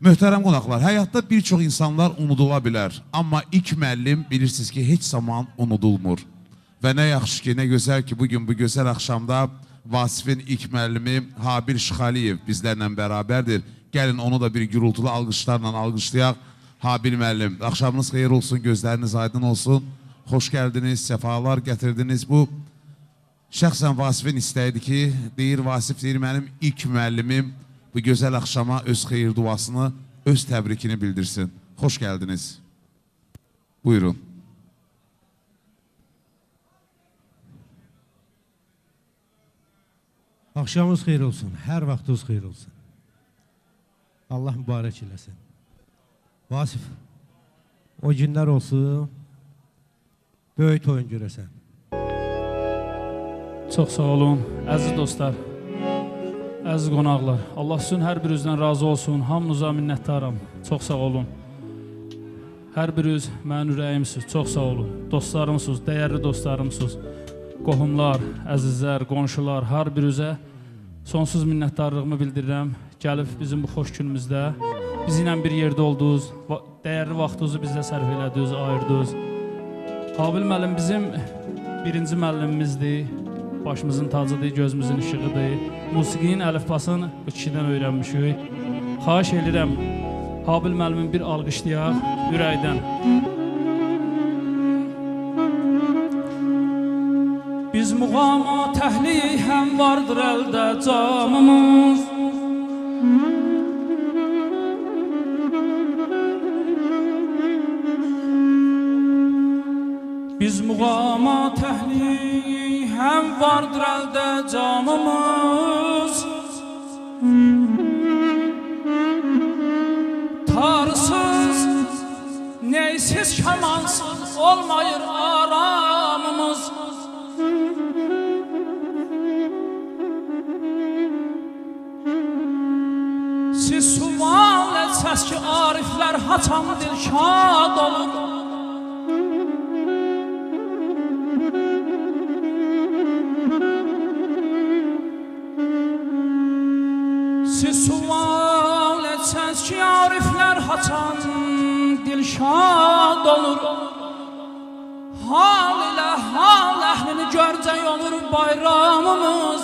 Möhtərəm qonaqlar, həyatda bir çox insanlar unudula bilər. Amma ilk müəllim bilirsiniz ki, heç zaman unudulmur. Və nə yaxşı ki, nə gözəl ki, bugün bu gözəl axşamda Vasifin ilk müəllimi Habil Şıxaliyev bizlərlə bərabərdir. Gəlin onu da bir gürültülü alqışlarla alqışlayaq. Habil müəllim, axşamınız xeyir olsun, gözləriniz aydın olsun. Xoş gəldiniz, səfalar gətirdiniz. Bu şəxsən Vasifin istəyidir ki, deyir Vasif, deyir mənim ilk müəllimim bu gözəl axşama öz xeyir duasını, öz təbrikini bildirsin. Xoş gəldiniz. Buyurun. Axşamınız xeyir olsun, hər vaxtınız xeyir olsun. Allah mübarək eləsin. Vasif, o günlər olsun, böyük oyun görəsən. Çox sağ olun, əziz dostlar, əziz qonaqlar. Allah sizin hər birinizdən razı olsun, hamınıza minnətdaram. Çox sağ olun. Hər biriniz mənim ürəyimsiniz, çox sağ olun. Dostlarımsınız, dəyərli dostlarımsınız. Qohumlar, əzizlər, qonşular, hər birinizə sonsuz minnətdarlığımı bildirirəm. Gəlib bizim bu xoş günümüzdə bizimlə bir yerdə oldunuz, dəyərli vaxtınızı bizlə sərf elədiniz, ayırdınız. Habil müəllim bizim birinci müəllimimizdir, başımızın tacıdır, gözümüzün işığıdır. Musiqinin əlifbasını bu kişidən öyrənmişik. Xahiş edirəm, Habil müəllimin bir alqışlayaq, ürəkdən. Biz muğama təhli həm vardır əldə camımız. Biz muğama təhli həm vardır əldə camımız. Tarsız, neysiz, kamansız olmayır aramımız. Siz sual etsəz ki, ariflər haçan dilşad olur. Siz sual etsəz ki, ariflər haçan dilşad olur. Hal ilə hal əhlini görcək olur bayramımız.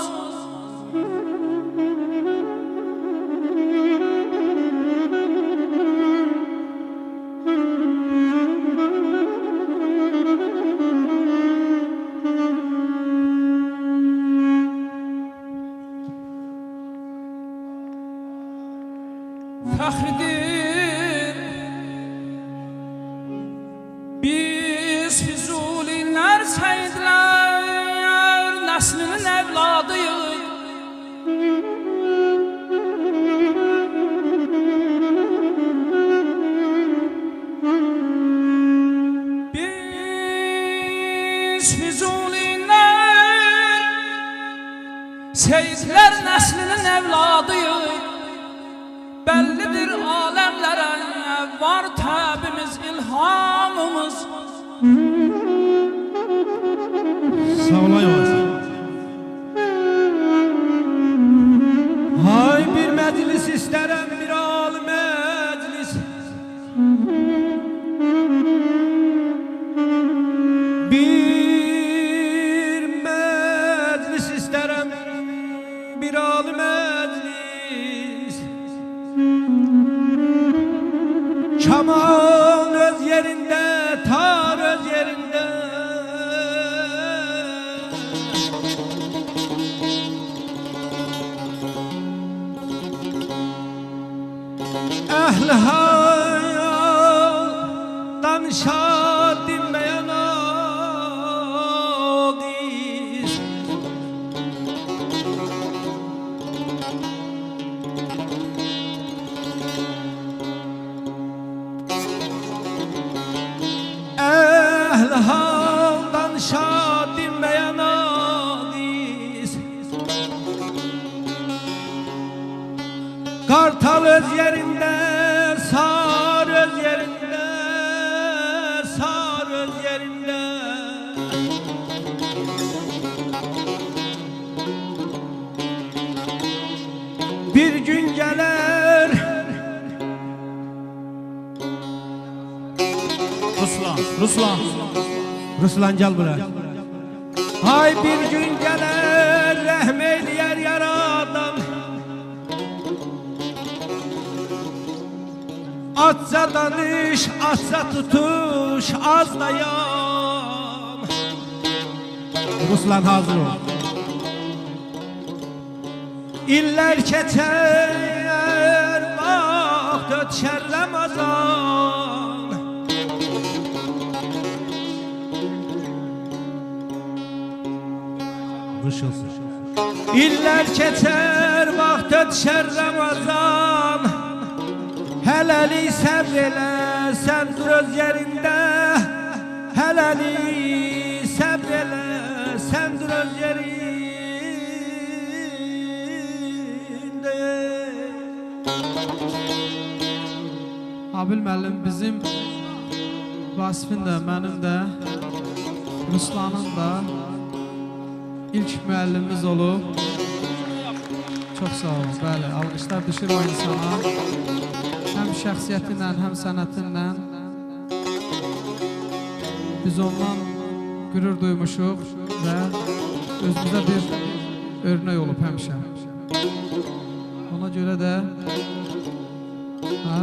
Fəxridir, biz Füzulilər, Səidlər nəslinin evladıyıq. Biz Füzulilər, Səidlər nəslinin evladıyıq. Bəllidir aləmlərə var təbimiz, ilhamımız. Sağ olay olsun. Hay bir məclis istərəm, bir alı məclis. Bir məclis istərəm, bir alı məclis. Kaman öz yerində, tar öz yerində. Əhl-i hayal danışar dinməyən hadis. Əhl-i hal danışar dinməyən hadis. Qartal öz yerində Ruslan, Ruslan. Ruslan gel buraya. Ay bir gün gelir rəhm eyləyər yaradan. Atsa danış, atsa tutuş, az dayan. Ruslan hazır ol. İller keçer, vaxt ötşər Ramazan. İller keçer, vaxt ötşər Ramazan. Hələlik səbr elə, sən dur öz yerində. Hələlik səbr elə, sən dur öz yerində. Abil müəllim bizim Vasifin də, mənim də, Ruslanın da ilk müəllimimiz olub. Çox sağ olun, bəli, alqışlar düşür o insana. Həm şəxsiyyətinlə, həm sənətinlə biz ondan qürur duymuşuq və özümüzə bir örnək olub həmişə. Ona görə də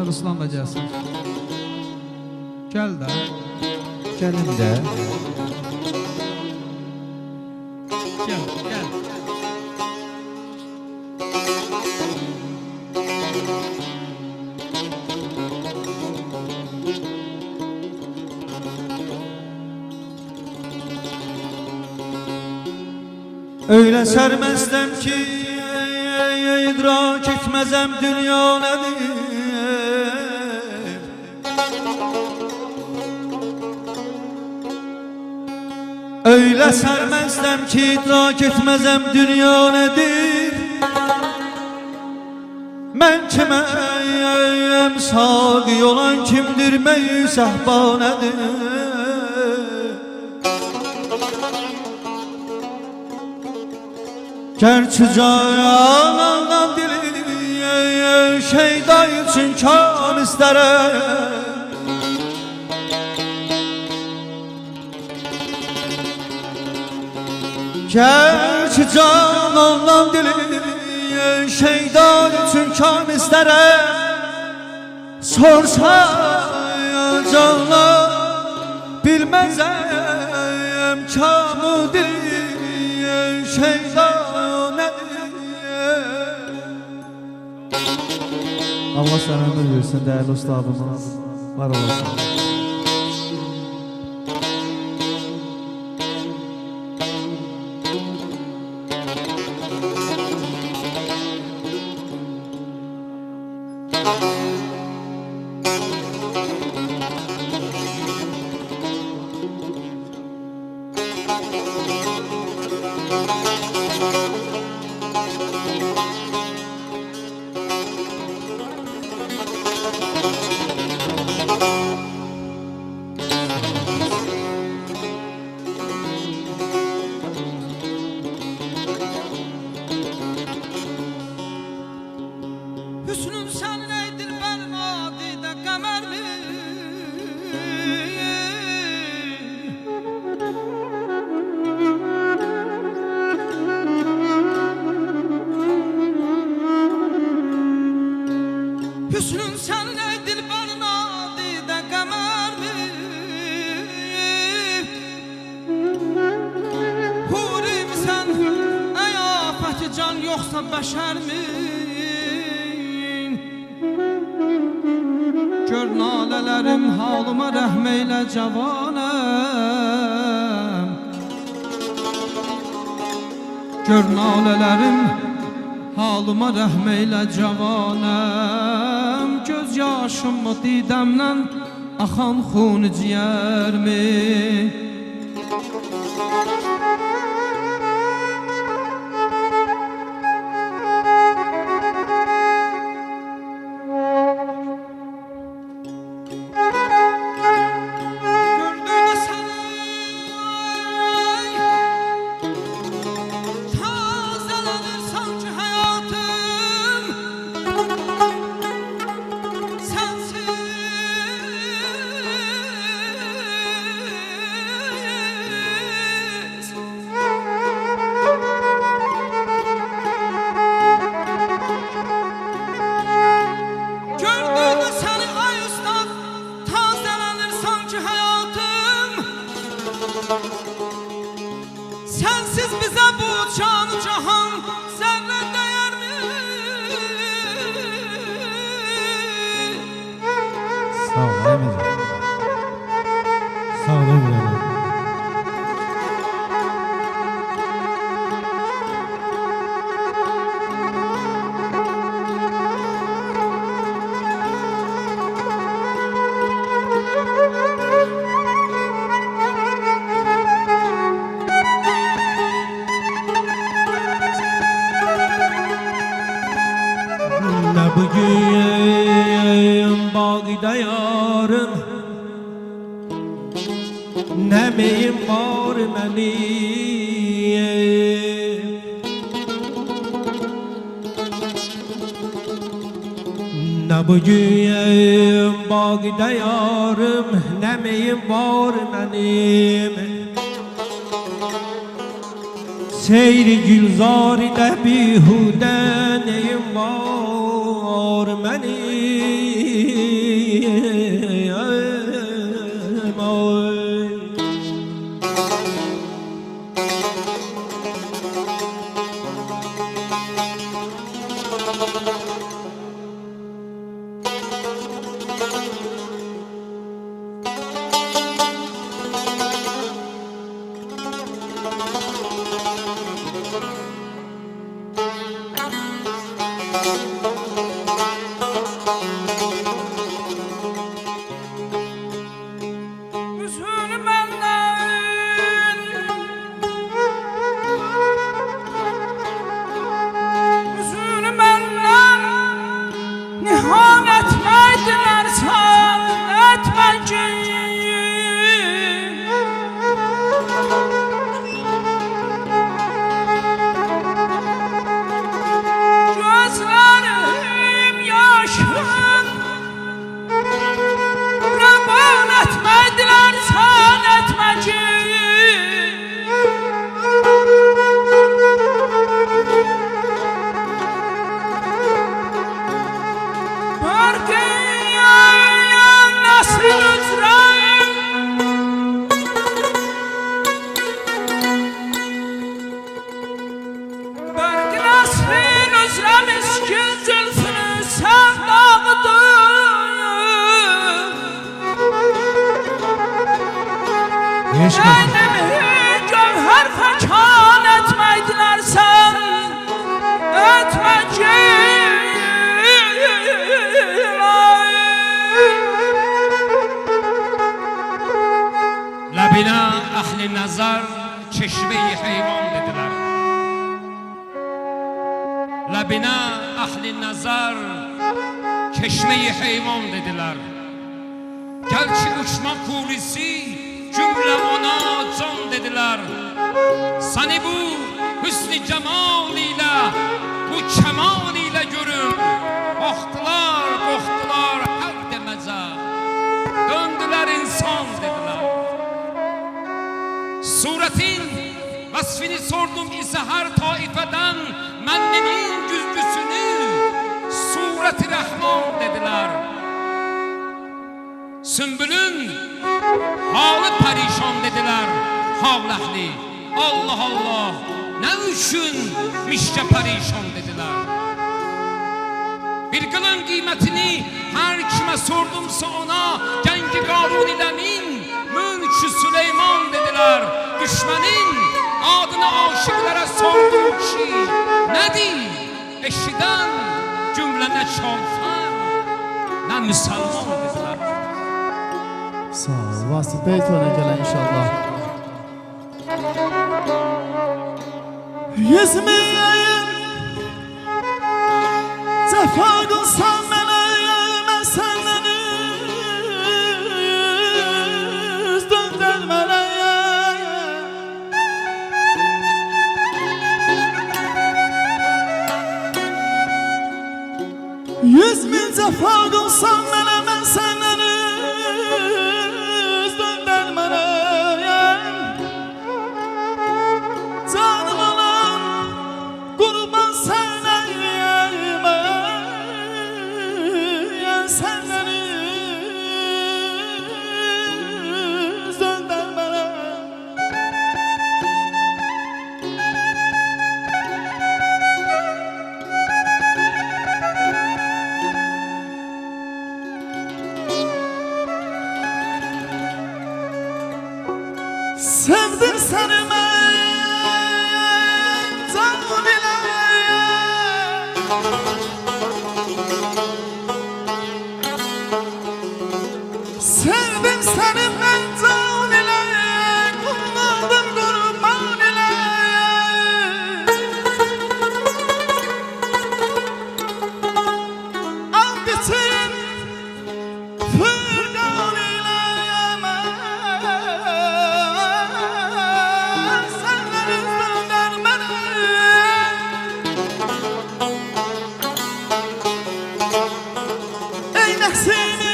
Ruslan da gəlsin. Gəl də. Gəlim də. Gəl, gəl. Öyle sərməstəm ki idrak etməzəm dünya nədir. Öyle sərməstəm ki idrak etməzəm dünya nədir. Mən kiməyəm, saqi olan kimdir, mey səhba nədir. Gerçi canandan dili şeyda için kan isterem. Gerçi canandan dili şeyda için kan isterem. Sorsa canlar bilmezem kanı dili şeyda. Allah sana ömür versin değerli ustadımız. Var olasın. Hüsnün sen neydir benim adide kamer mi? Hüsnün sen neydir benim adide kamer mi? Hurim sen ey afeti can yoksa beşer mi? Gör nalələrim halıma rəhm eylə cavanəm. Gör nalələrim halıma rəhm eylə cavanəm. Göz yaşımı didəmdən axan xun ciyərmi? Sağ ol Emre. Sağ ol Emre. Ne bugün bağda yarım, ne meyim var benim. Ne bugün bağda yarım, ne meyim var benim. Seyri gülzari de bihude neyim var benim. Ay. Üzülü benden, üzülü benden, nihan etmediler sen etmeyeceğim. Gözlerim yaşın, Rabbin etmediler sen etmeyeceğim. Berkiyen nasıl üzreyim, belki nasıl üzre miskin zülfünü sen dağıdın. Beynimi cevher fekan etmeydiler sen etmeyeceğim. Labina ahli nazar çeşme-i heyvan dediler. Labina ahli nazar çeşme-i heyvan dediler. Gerçi uçma kulisi cümle ona can dediler. Seni bu hüsn-i cemal ile, bu kemal ile görüp baktılar, korktular hak demeze. Döndüler insan dediler. Suretin vasfini sordum ise her taifeden mennemin güzgüsünü Suret-i Rahman dediler. Sümbülün halı perişan dediler. Havlahli Allah Allah ne üçün mişçe perişan dediler. Bir kılın kıymetini her kime sordumsa ona Gengi Karun ile Mülk-ü Süleyman dediler. Düşmenin adını aşıklara sordum ki nedir? Eşiden cümle ne çolfar ne Müslüman dediler. Sağ ol. Vasif Beytona gelen inşallah. Yüzmeyin cefa kılsan ben senden yüz döndürmene. Yüz bin cefa kılsan ben senden yüz döndürmene. Canım olan kurban sana yerime, senden yüz döndürmene. Sevdim səni mən can ilə. Sevdim səni mən can ilə, qullandım qurban ilə. And için fırqan ilə mən səndən üzdündən mənə. Ey Nəsimi,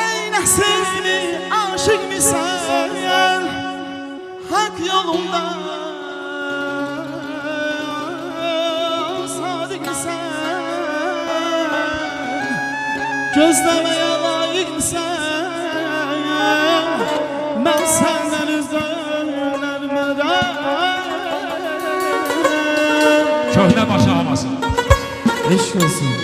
ey Nəsimi, aşık mısın hak yolunda, sadık mısın, gözlemeye layık mısın? Ben senden üzülürmeden Köhnə başı havası. Eşk olsun.